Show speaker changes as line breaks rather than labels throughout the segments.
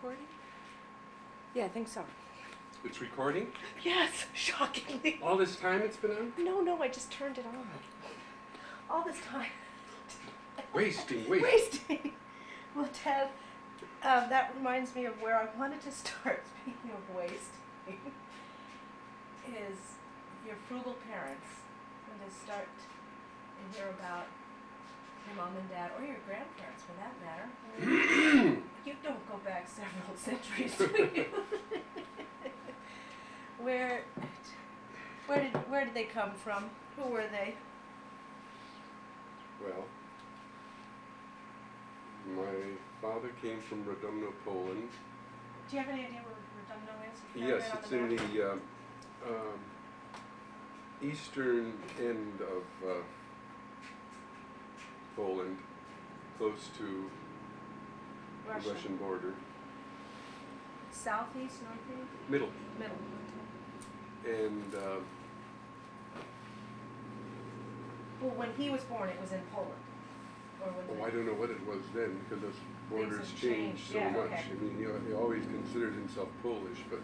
recording? Yeah, I think so.
It's recording?
Yes, shockingly.
All this time it's been on?
No, I just turned it on. All this time.
Wasting.
Wasting. Well, Ted, that reminds me of where I wanted to start, speaking of wasting, is your frugal parents, when they start and hear about your mom and dad, or your grandparents for that matter. You don't go back several centuries, do you? Where did they come from? Who were they?
Well, my father came from Radomno, Poland.
Do you have any idea where Radomno is?
Yes, it's in the eastern end of Poland, close to the Russian border.
Southeast, northeast?
Middle.
Middle.
And
Well, when he was born, it was in Poland. Or when
I don't know what it was then, because those borders
have
changed so
yeah,
much.
okay.
I mean, he always considered himself Polish, but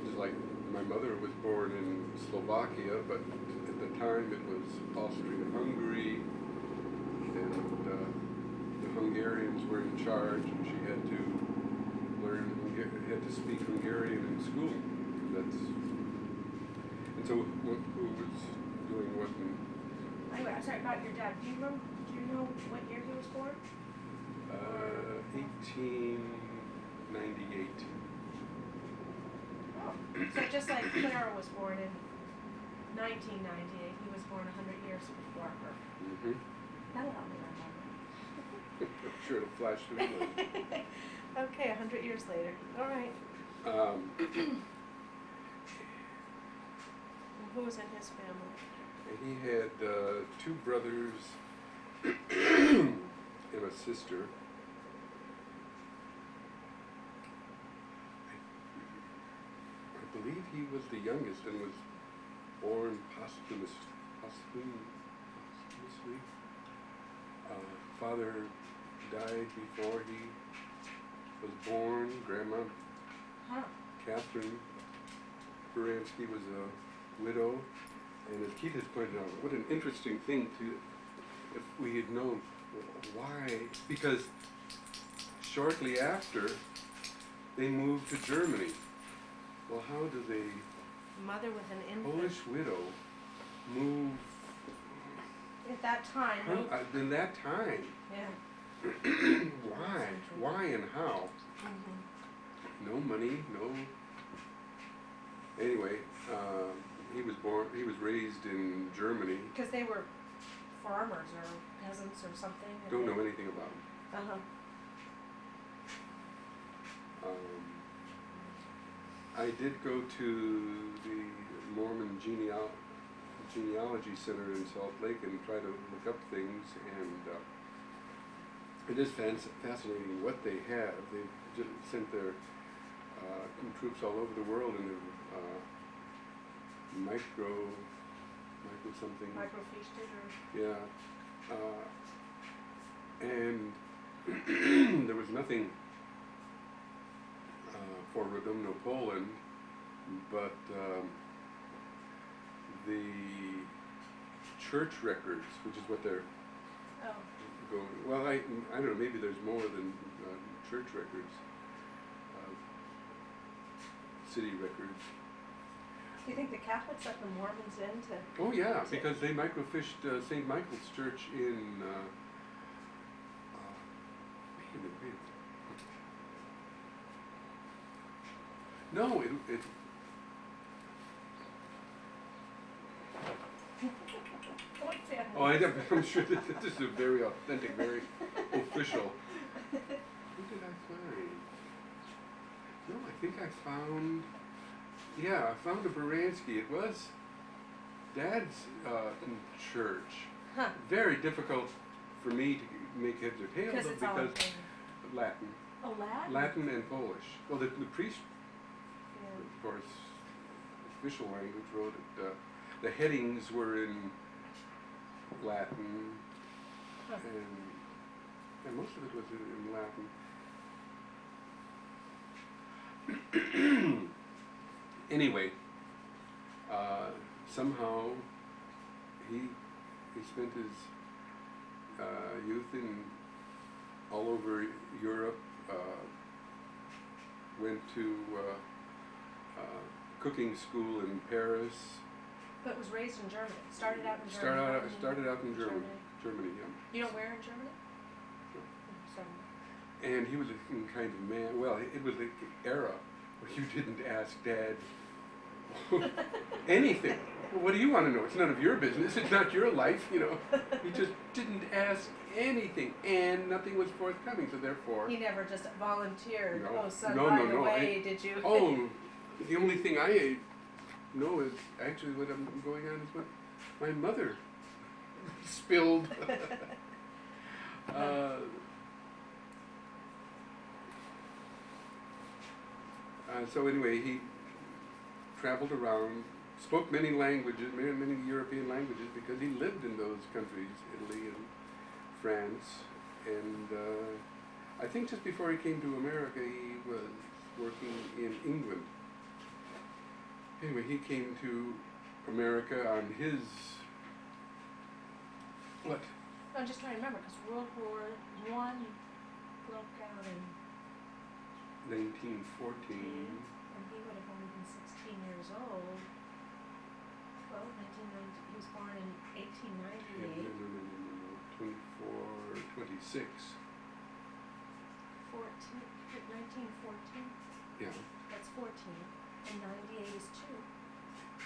just like my mother was born in Slovakia, but at the time it was Austria-Hungary, and the Hungarians were in charge, and she had to had to speak Hungarian in school. And so who was doing what?
Anyway, I'm sorry about your dad. Do you know what year he was born?
1898.
Oh, so just like Clara was born in 1998, he was born 100 years before her.
Mm-hmm.
That'll help me remember.
I'm sure it'll flash through.
Okay, 100 years later. All right. Who was in his family?
He had two brothers and a sister. I believe he was the youngest and was born posthumously. Father died before he was born. Grandma Catherine Baranski was a widow. And as Keith has pointed out, what an interesting thing if we had known why, because shortly after they moved to Germany. Well, how does a
mother with an infant
Polish widow move
at that time?
In that time?
Yeah.
Why and how?
Mm-hmm.
No money, no. Anyway. He was raised in Germany.
Because they were farmers or peasants or something.
Don't know anything about them. I did go to the Mormon genealogy center in Salt Lake and try to look up things, and it is fascinating what they have. They've just sent their troops all over the world, and they've micro something.
Microfiche or?
Yeah. And there was nothing for Radomno, Poland, but the church records, which is what they're going. Well, I don't know. Maybe there's more than church records. City records.
Do you think the Catholics let the Mormons in to?
Oh yeah, because they microfished St. Michael's Church in. Wait a minute. No, it I'm sure that this is a very authentic, very official. Who did I find? No, I think I found. Yeah, I found a Baranski. It was Dad's church.
Huh.
Very difficult for me to make heads or tails of because Latin.
Oh, Latin?
Latin and Polish. Well, the priest,
of
course, official language wrote it. The headings were in Latin, and most of it was in Latin. Anyway, somehow he spent his youth in all over Europe. Went to cooking school in Paris.
But was raised in Germany. Started out in Germany.
Started out in Germany. Germany, yeah.
You know where in Germany?
No.
Somewhere.
And he was a kind of man. Well, it was the era where you didn't ask Dad anything. Well, what do you want to know? It's none of your business. It's not your life, you know. He just didn't ask anything, and nothing was forthcoming. So therefore,
He never just volunteered.
No.
Oh, son,
No,
by
no,
the
no,
way, did you?
oh, the only thing I know is actually what I'm going on is what my mother spilled. So anyway, he traveled around, spoke many languages, many European languages, because he lived in those countries, Italy and France. And I think just before he came to America, he was working in England. Anyway, he came to America on his, what?
I'm just trying to remember, because World War I broke out in
1914.
and he would have only been 16 years old. Well, 1990, he was born in 1898.
No. 26.
1914?
Yeah.
That's 14. And 98 is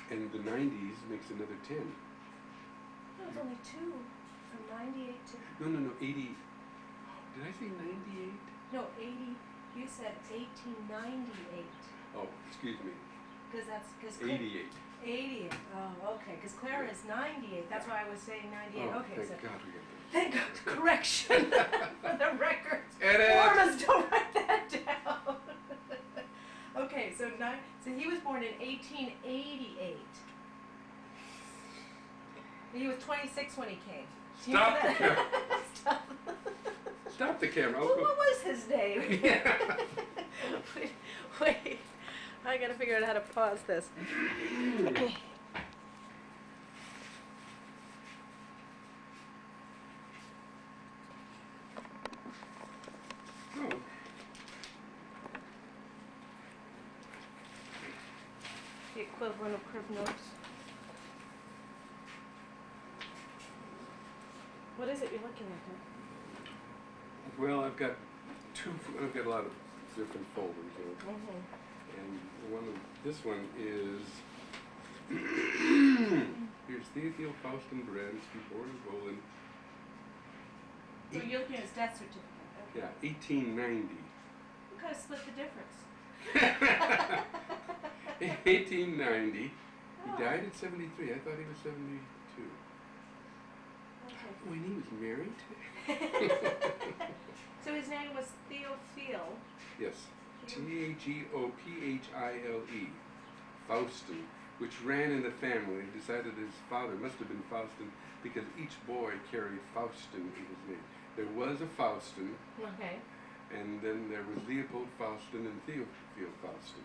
2.
And the 90s makes another 10.
No, it's only 2. From 98 to...
No, 80. Did I say 98?
No, 80. You said 1898.
Oh, excuse me.
Because that's...
88.
88. Oh, okay. Because Clara is 98. That's why I was saying 98.
Oh,
okay,
thank
so...
God we got that.
Thank God. Correction. For the records.
Edit.
Formas, don't write that down. Okay, so he was born in 1888. He was 26 when he came.
Stop the camera.
Stop.
Stop the camera.
Well, what was his name?
Yeah.
Wait. I gotta figure out how to pause this.
Oh.
The equivalent of crib notes. What is it you're looking at?
Well, I've got a lot of different folders, you know. And this one is, here's Theophile Faustin Baranski, born in Poland.
So you're looking at his death certificate. Okay.
Yeah, 1890.
We could have split the difference.
1890.
Oh.
He died at 73. I thought he was 72.
Okay.
When he was married?
So his name was Theophile.
Yes. Theophile. Faustin, which ran in the family. Decided his father must have been Faustin because each boy carried Faustin in his name. There was a Faustin.
Okay.
And then there was Leopold Faustin and Theophile Faustin.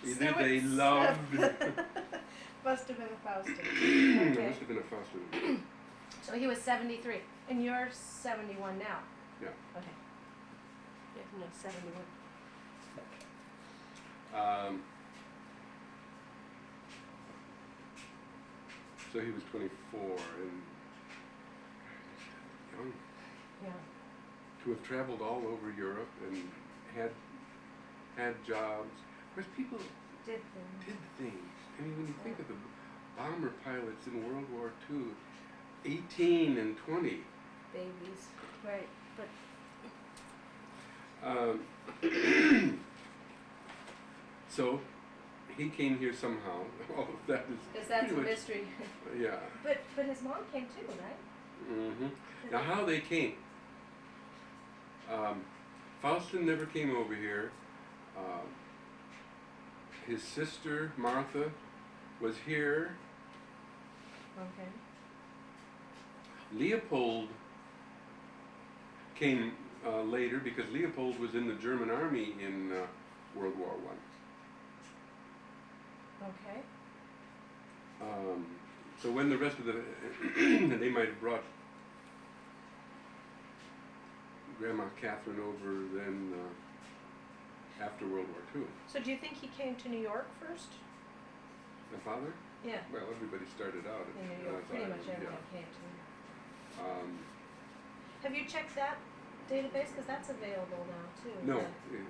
Either
So
they
it's-
loved.
Must have been a Faustin.
There
Okay.
must have been a Faustin.
So he was 73. And you're 71 now?
Yeah.
Okay. Yeah, no, 71.
So he was 24 and young.
Yeah.
To have traveled all over Europe and had jobs. Of course, people
Did things.
did things. I mean, when you think of the bomber pilots in World War II, 18 and 20.
Babies. Right. But
So he came here somehow. All of that is
that's
pretty
a
much-
mystery.
Yeah.
But his mom came too, right?
Mm-hmm. Now, how they came? Faustin never came over here. His sister Martha was here.
Okay.
Leopold came later because Leopold was in the German army in World War One.
Okay.
So when the rest of the, they might have brought Grandma Catherine over then after World War II.
So do you think he came to New York first?
My father?
Yeah.
Well, everybody started out
In New York. Pretty much everyone
yeah.
came to New York. Have you checked that database? Because that's available now too.
No.
Yeah.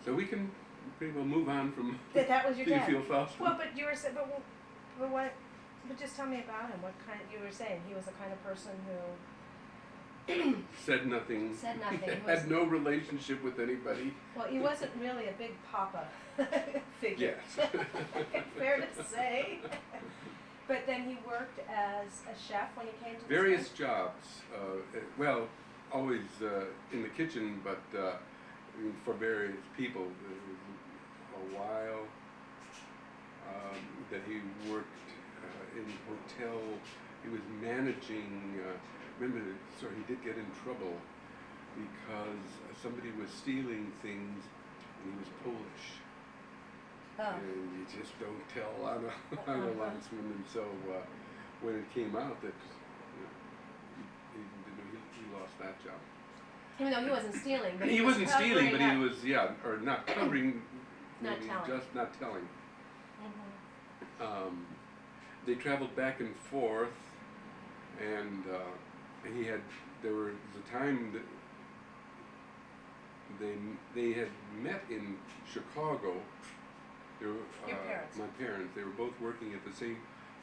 So we can pretty well move on from
That was your dad.
Theophile Faustin.
Well, but you were saying, but what? But just tell me about him. What kind? You were saying he was the kind of person who
said nothing.
Said nothing.
Had no relationship with anybody.
Well, he wasn't really a big papa figure.
Yes.
Fair to say. But then he worked as a chef when he came to
Various
this
jobs. Well, always in the kitchen, but I mean, for various people. There was a while that he worked in hotel. He was managing. Remember, so he did get in trouble because somebody was stealing things, and he was Polish.
Oh.
And you just don't tell on a linesman, and so when it came out that he lost that job.
Even though he wasn't stealing, but
he wasn't stealing, but he
up.
was or not covering,
Not
maybe
telling.
just not telling.
Mm-hmm.
They traveled back and forth, and there was a time that they had met in Chicago. They were,
Your parents?
My parents. They were both working at the same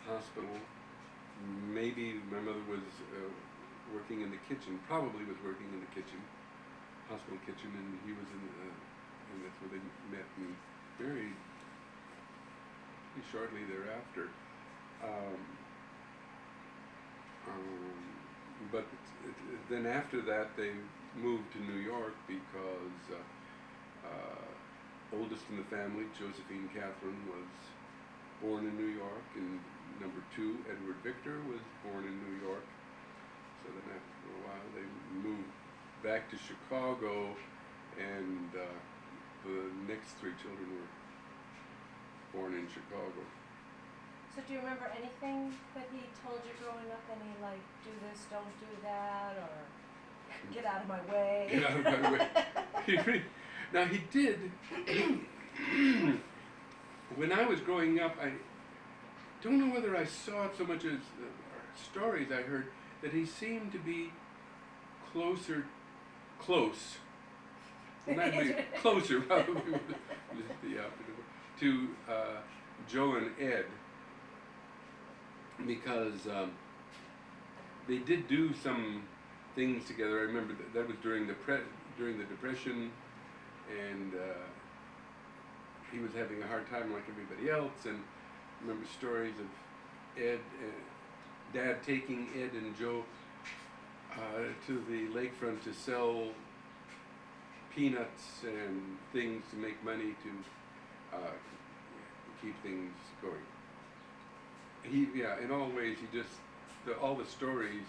hospital. Maybe my mother was working in the kitchen. Probably was working in the kitchen, hospital kitchen, and he was and that's where they met and married shortly thereafter. But then after that, they moved to New York because oldest in the family, Josephine Catherine, was born in New York, and number 2, Edward Victor, was born in New York. So then after a while, they moved back to Chicago, and the next 3 children were born in Chicago.
So do you remember anything that he told you growing up? Any like, do this, don't do that, or get out of my way?
Get out of my way. Now he did. When I was growing up, I don't know whether I saw it so much as stories I heard that he seemed to be close, not maybe closer, probably the opposite, to Joe and Ed, because they did do some things together. I remember that was during the Depression, and he was having a hard time like everybody else. And I remember stories of Ed, Dad taking Ed and Joe to the lakefront to sell peanuts and things to make money to keep things going. In all ways, all the stories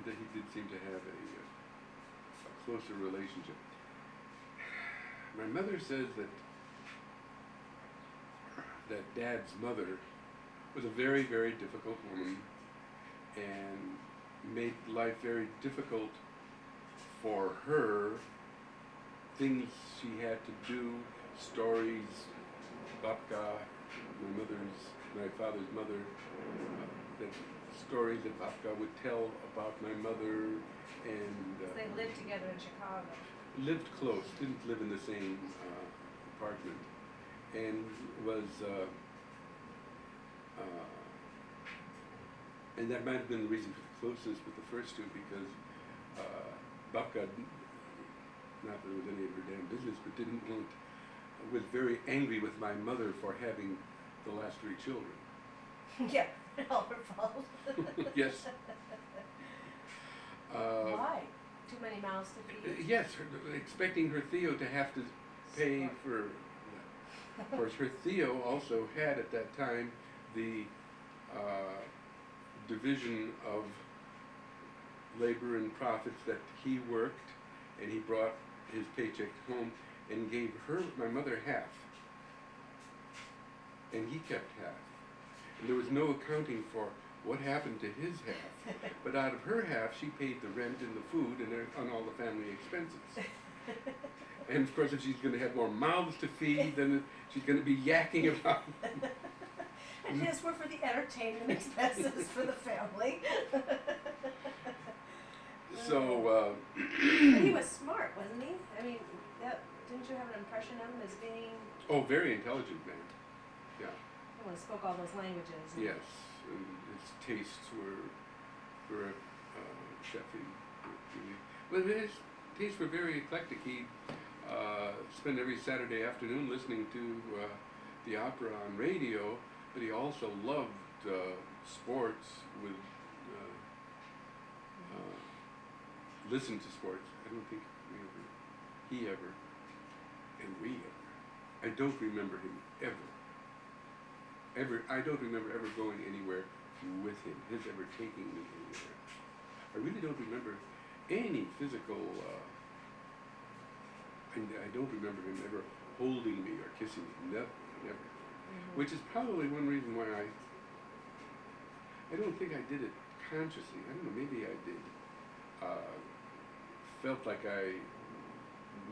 that he did seem to have a closer relationship. My mother says that Dad's mother was a very, very difficult woman and made life very difficult for her. Things she had to do, stories, babka, my father's mother, the stories that babka would tell about my mother, and
They lived together in Chicago.
lived close, didn't live in the same apartment, and was and that might have been the reason for the closeness with the first 2, because babka, not that it was any of her damn business, but was very angry with my mother for having the last 3 children.
Yeah, all her fault.
Yes.
Why? Too many mouths to feed?
Yes, expecting her Theo to have to pay for. Of course, her Theo also had at that time the division of labor and profits that he worked, and he brought his paycheck home and gave her, my mother, half, and he kept half. And there was no accounting for what happened to his half. But out of her half, she paid the rent and the food and on all the family expenses. And of course, if she's going to have more mouths to feed, then she's going to be yakking about.
And his were for the entertainment expenses for the family.
So.
But he was smart, wasn't he? I mean, didn't you have an impression of him as being?
Oh, very intelligent man. Yeah.
Well, he spoke all those languages.
Yes, and his tastes were chefy. Well, his tastes were very eclectic. He spent every Saturday afternoon listening to the opera on radio, but he also loved sports. Listened to sports. I don't think he ever, and we ever. I don't remember him ever. I don't remember ever going anywhere with him, his ever taking me anywhere. I really don't remember any physical, I don't remember him ever holding me or kissing me, never. Mm-hmm. Which is probably one reason why I don't think I did it consciously. I don't know, maybe I did. Felt like I,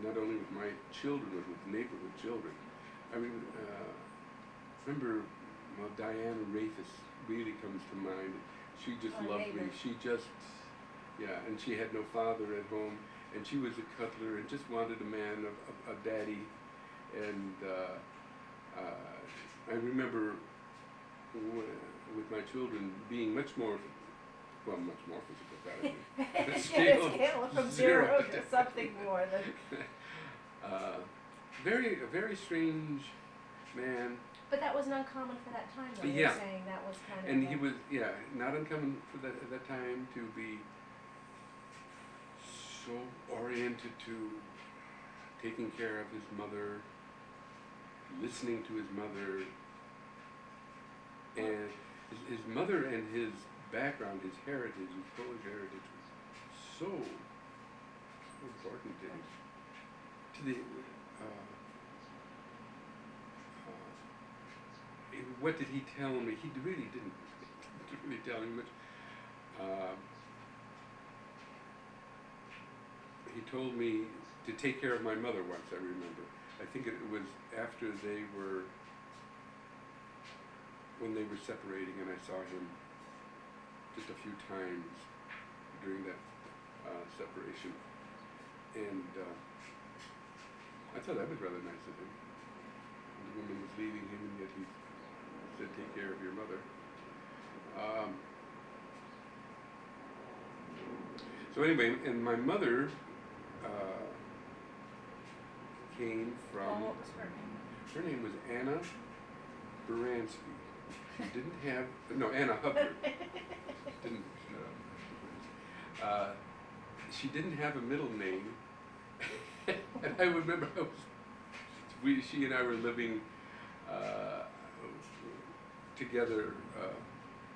not only with my children, but with neighborhood children. I mean, remember, well, Diana Rafis really comes to mind. She just loved me. She just, and she had no father at home, and she was a cutler and just wanted a man, a daddy. And I remember with my children being much more physical than
scale from 0 to something more than.
A very strange man.
But that wasn't uncommon for that time, though.
Yeah.
You're saying that was kind of.
And he was, not uncommon for that at that time to be so oriented to taking care of his mother, listening to his mother, and his mother and his background, his heritage, his Polish heritage was so important to him. To the what did he tell me? He really didn't really tell me much. He told me to take care of my mother once, I remember. I think it was after when they were separating, and I saw him just a few times during that separation. And I thought that was rather nice of him. The woman was leaving him, and yet he said, take care of your mother. So anyway, and my mother came from,
what was her name?
Her name was Anna Baranski. She didn't have, no, Anna Hubbard. She didn't have a middle name. And I remember she and I were living together,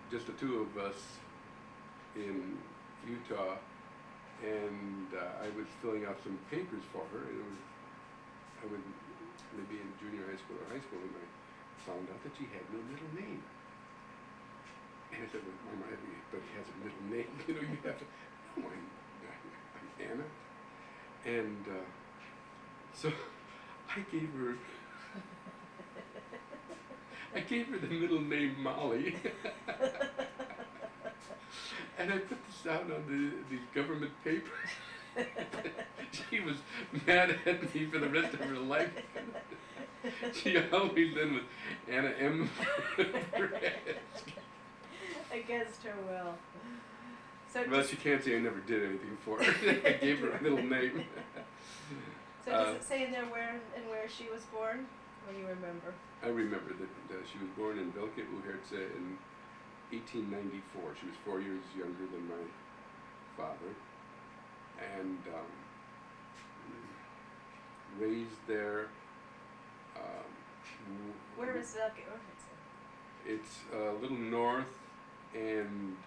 just the two of us in Utah, and I was filling out some papers for her, and I was maybe in junior high school or high school, and I found out that she had no middle name. And I said, well, Mama, everybody has a middle name, you have to, no, I'm Anna. And so I gave her the middle name Molly. And I put this out on these government papers. She was mad at me for the rest of her life. She always been with Anna M.
Against her will. So
well, she can't say I never did anything for her. I gave her a middle name.
So does it say in there where she was born? Or do you remember?
I remember that she was born in Velké Uherce in 1894. She was 4 years younger than my father, and raised there.
Where is Velké Uherce?
It's a little north and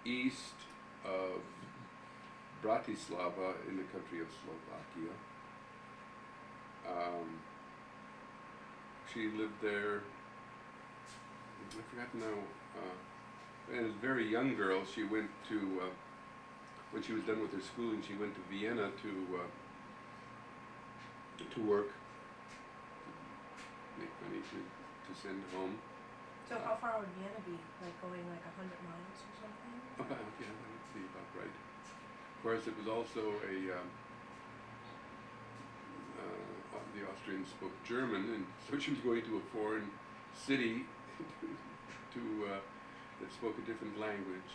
east of Bratislava in the country of Slovakia. She lived there, I forgot now, as a very young girl, she went to, when she was done with her schooling, she went to Vienna to work, make money to send home.
So how far would Vienna be? Like going like 100 miles or something?
About, yeah, that would be about right. Of course, it was also the Austrians spoke German, and so she was going to a foreign city that spoke a different language.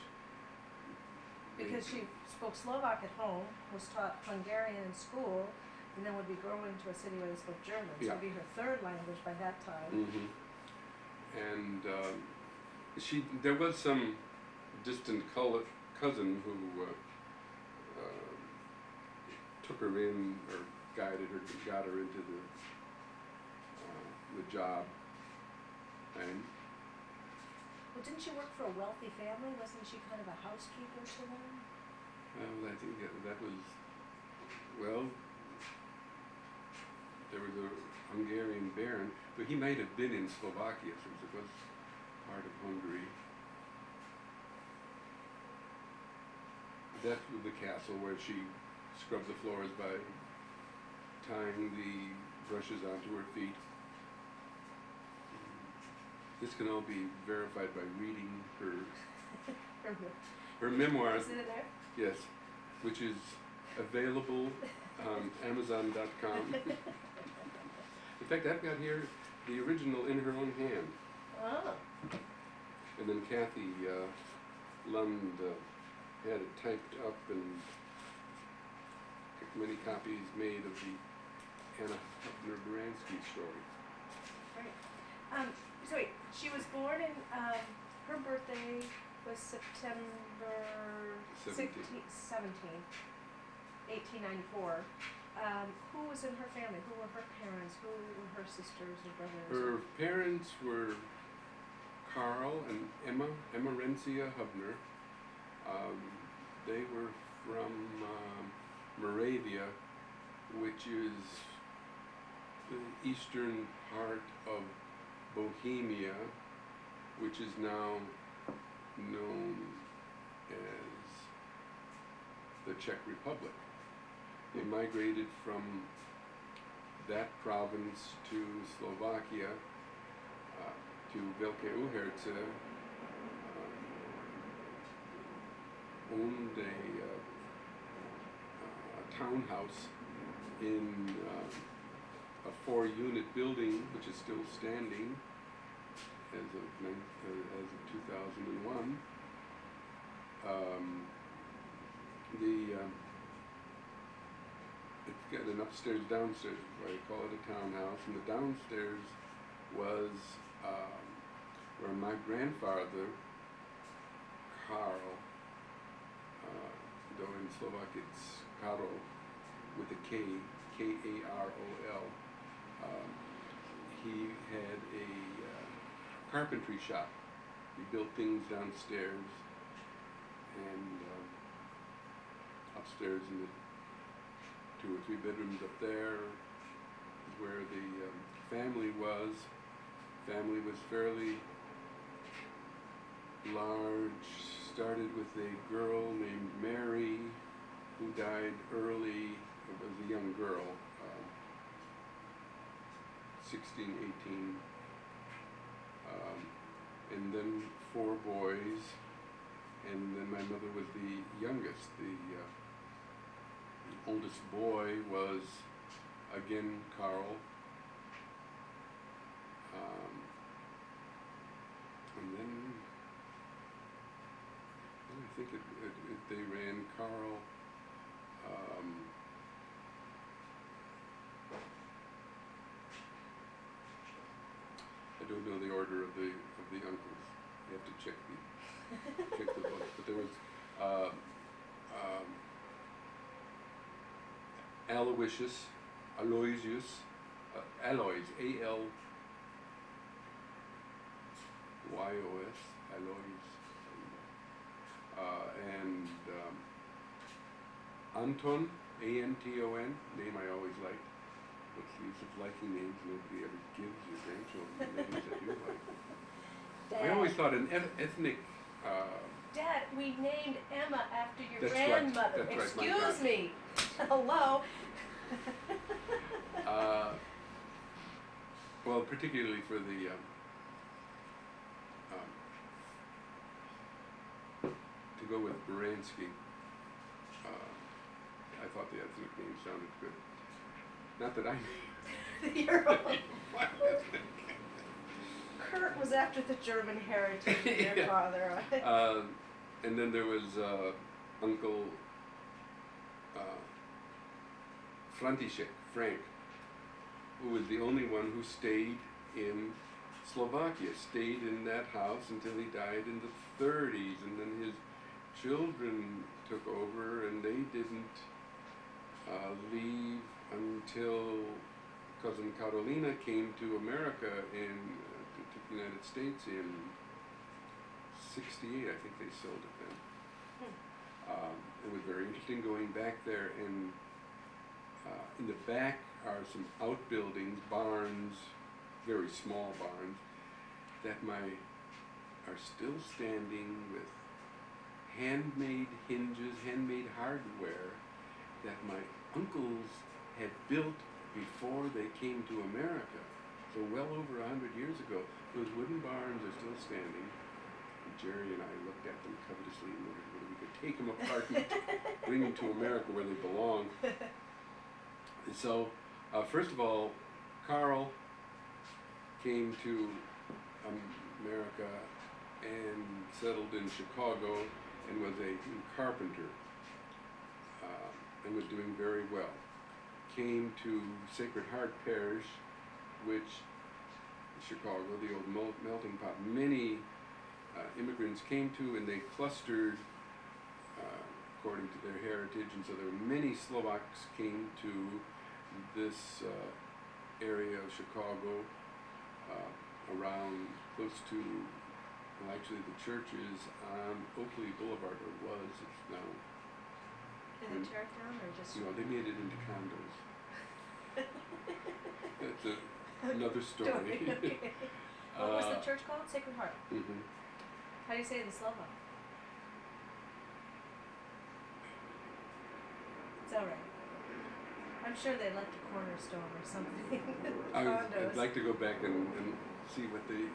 Because she spoke Slovak at home, was taught Hungarian in school, and then would be going to a city where they spoke German. So it would be her third language by that time.
Mm-hmm. And there was some distant cousin who took her in, or guided her, got her into the job. And
well, didn't she work for a wealthy family? Wasn't she kind of a housekeeper to them?
I think that was, well, there was a Hungarian baron, but he might have been in Slovakia since it was part of Hungary. That was the castle where she scrubbed the floors by tying the brushes onto her feet. This can all be verified by reading her memoirs.
Is it in there?
Yes, which is available on Amazon.com. In fact, I've got here the original in her own hand.
Oh.
And then Kathy Lund had it typed up and many copies made of the Anna Hubner Baranski story.
Right. So wait, she was born in, her birthday was September 17th, 1894. Who was in her family? Who were her parents? Who were her sisters or brothers?
Her parents were Carl and Emma Rencia Hubner. They were from Moravia, which is the eastern part of Bohemia, which is now known as the Czech Republic. They migrated from that province to Slovakia, to Velké Uherce, owned a townhouse in a 4-unit building, which is still standing as of 2001. It's got an upstairs, downstairs, I call it a townhouse, and the downstairs was where my grandfather, Karl, though in Slovak it's Karol with a K, K-A-R-O-L, he had a carpentry shop. He built things downstairs, and upstairs in the 2 or 3 bedrooms up there is where the family was. Family was fairly large. Started with a girl named Mary who died early. It was a young girl, 16, 18. And then 4 boys. And then my mother was the youngest. The oldest boy was, again, Carl. And then I think they ran Carl. I don't know the order of the uncles. You have to check the book. But there was Aloysius, Aloys, A-L-Y-O-S, Aloys. Anton, A-N-T-O-N, name I always liked. What's the use of liking names nobody ever gives your grandchildren, names that you like?
Dad,
I always thought an ethnic,
Dad, we named Emma after your
That's right,
grandmother.
that's right, my
Excuse
God.
me. Hello.
well, particularly for the, to go with Baranski, I thought the ethnic name sounded good. Not that I
Your own.
my ethnic.
Kurt was after the German heritage of your
Yeah.
father.
And then there was Uncle František, Frank, who was the only one who stayed in Slovakia, stayed in that house until he died in the 30s, and then his children took over, and they didn't leave until cousin Carolina came to America to the United States in '68. I think they sold it then. It was very interesting going back there, and in the back are some outbuildings, barns, very small barns, that are still standing with handmade hinges, handmade hardware that my uncles had built before they came to America. So well over 100 years ago, those wooden barns are still standing. And Jerry and I looked at them covetously and wondered whether we could take them apart and bring them to America where they belong. And so, first of all, Carl came to America and settled in Chicago and was a carpenter and was doing very well. Came to Sacred Heart Parish, which Chicago, the old melting pot, many immigrants came to, and they clustered according to their heritage, and so there were many Slovaks came to this area of Chicago around close to, well, actually the church is on Oakley Boulevard, or was, it's now.
In the Tarrytown, or just?
No, they made it into condos. That's another story.
Okay. What was the church called? Sacred Heart.
Mm-hmm.
How do you say it in Slovak? It's alright. I'm sure they left a cornerstone or something.
I'd like to go back and see what they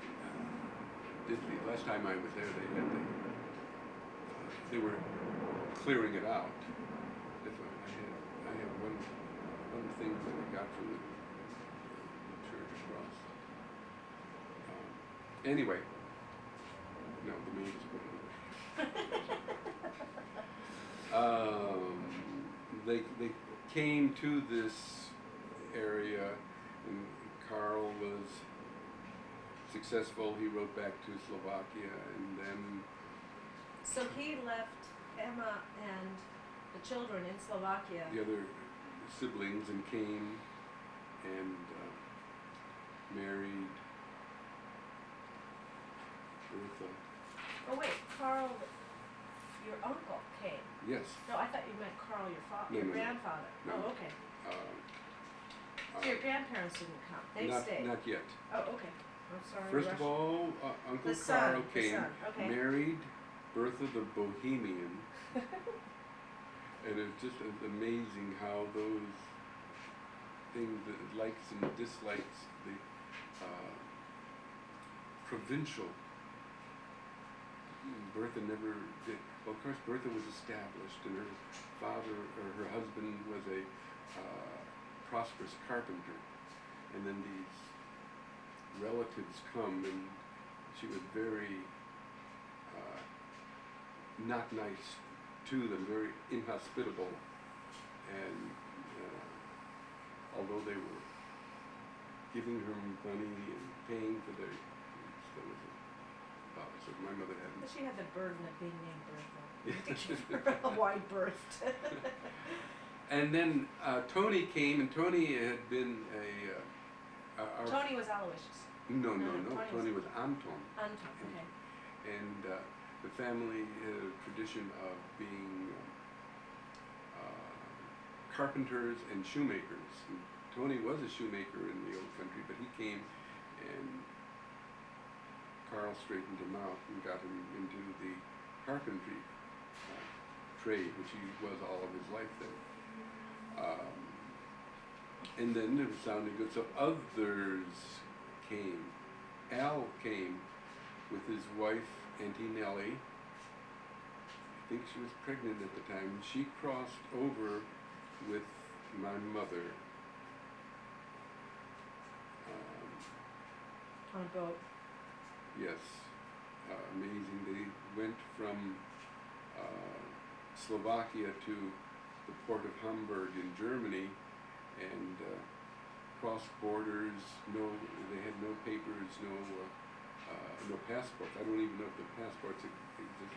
did. The last time I was there, they were clearing it out. That's what I have one thing that I got from the church across. Anyway, no, the main is going away. They came to this area, and Carl was successful. He wrote back to Slovakia, and then.
So he left Emma and the children in Slovakia.
The other siblings, and came and married Bertha.
Oh wait, Carl, your uncle came.
Yes.
No, I thought you meant Carl, your
No,
your
no, no.
grandfather.
No.
Oh, okay. So your grandparents didn't come. They stayed.
Not yet.
Oh, okay. I'm sorry.
First of all, Uncle
The son,
Carl
the
came,
son, okay.
married Bertha the Bohemian, and it's just amazing how those things, the likes and dislikes, the provincial. Bertha never did. Well, of course, Bertha was established, and her father or her husband was a prosperous carpenter, and then these relatives come, and she was very not nice to them, very inhospitable, and although they were giving her money and paying for their, still was so my mother hadn't.
But she had the burden of being named Bertha. To give her a wide berth.
And then Tony came, and Tony had been
Tony was Aloysius.
No,
Tony
was Anton.
Anton, okay.
And the family had a tradition of being carpenters and shoemakers. And Tony was a shoemaker in the old country, but he came and Carl straightened him out and got him into the carpentry trade, which he was all of his life then. And then it was sounding good, so others came. Al came with his wife, Auntie Nellie. I think she was pregnant at the time. She crossed over with my mother.
On a boat.
Yes, amazing. They went from Slovakia to the port of Hamburg in Germany and crossed borders. They had no papers, no passports. I don't even know if the passports existed.